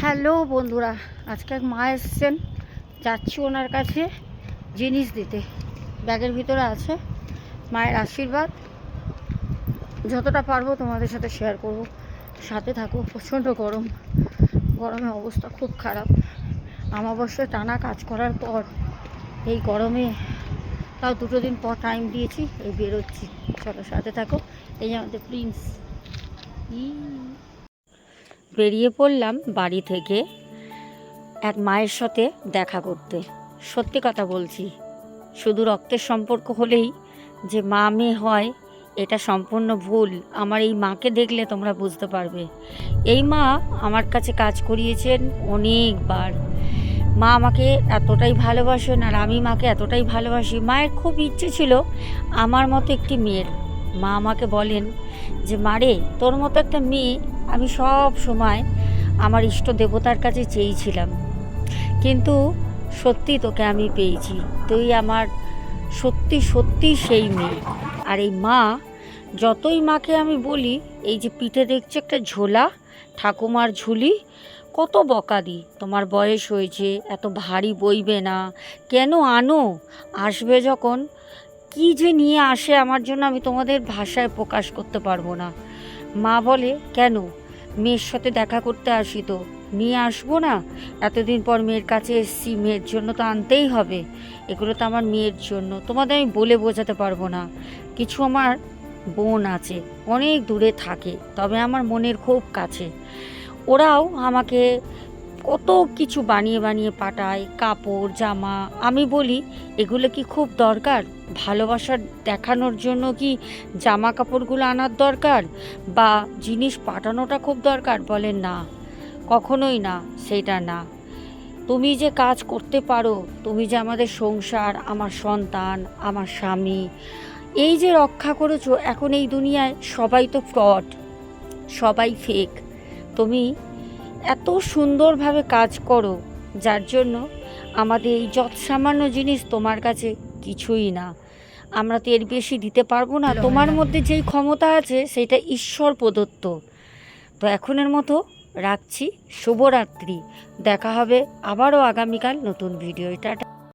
Hello বন্ধুরা, আজকে এক মা এসছেন, যাচ্ছি ওনার কাছে জিনিস দিতে। ব্যাগের ভিতরে আছে মায়ের আশীর্বাদ, যতটা পারবো তোমাদের সাথে শেয়ার করব। সাথে থাকো। প্রচণ্ড গরম, গরমে অবস্থা খুব খারাপ। অমাবস্যায় টানা কাজ করার পর এই গরমে তাও 2 দিন পর টাইম দিয়েছি, এই বেরোচ্ছি। চলো সাথে থাকো। এই আমাদের প্রিন্স। বেরিয়ে পড়লাম বাড়ি থেকে এক মায়ের সাথে দেখা করতে। সত্যি কথা বলছি, শুধু রক্তের সম্পর্ক হলেই যে মা মেয়ে হয় এটা সম্পূর্ণ ভুল। আমার এই মাকে দেখলে তোমরা বুঝতে পারবে। এই মা আমার কাছে কাজ করিয়েছেন অনেকবার। মা আমাকে এতটাই ভালোবাসেন আর আমি মাকে এতটাই ভালোবাসি। মায়ের খুব ইচ্ছে ছিল আমার মতো একটি মেয়ের। মা আমাকে বলেন যে মারে, তোর মতো একটা মেয়ে আমি সব সময় আমার ইষ্ট দেবতার কাছে চেয়েছিলাম, কিন্তু সত্যি তোকে আমি পেয়েছি। তুই আমার সত্যি সত্যি সেই মেয়ে। আর এই মা, যতই মাকে আমি বলি, এই যে পিঠে দেখছে একটা ঝোলা, ঠাকুমার ঝুলি, কত বকা দিই, তোমার বয়স হয়েছে, এত ভারী বইবে না, কেন আনো, আসবে যখন কি যে নিয়ে আসে আমার জন্য আমি তোমাদের ভাষায় প্রকাশ করতে পারবো না। মা বলে, কেন, মেয়ের সাথে দেখা করতে আসি তো নিয়ে আসবো না? এতদিন পর মেয়ের কাছে এসছি, মেয়ের জন্য তো আনতেই হবে। এগুলো তো আমার মেয়ের জন্য, তোমাদের আমি বলে বোঝাতে পারবো না। কিছু আমার বোন আছে, অনেক দূরে থাকে, তবে আমার মনের খুব কাছে। ওরাও আমাকে কত কিছু বানিয়ে বানিয়ে পাঠায়, কাপড় জামা। আমি বলি, এগুলো কি খুব দরকার? ভালোবাসার দেখানোর জন্য কি জামা কাপড়গুলো আনার দরকার বা জিনিস পাঠানোটা খুব দরকার? বলেন না, কখনোই না, সেটা না। তুমি যে কাজ করতে পারো, তুমি যে আমাদের সংসার, আমার সন্তান, আমার স্বামী, এই যে রক্ষা করেছো, এখন এই দুনিয়ায় সবাই তো ফ্রড, সবাই ফেক। তুমি এত সুন্দরভাবে কাজ করো, যার জন্য আমাদের এই যৎ সামান্য জিনিস তোমার কাছে কিছুই না। আমরা তো এর বেশি দিতে পারবো না। তোমার মধ্যে যেই ক্ষমতা আছে সেটা ঈশ্বর প্রদত্ত। তো এখনের মতো রাখছি। শুভরাত্রি। দেখা হবে আবারও আগামীকাল নতুন ভিডিও। টাটা।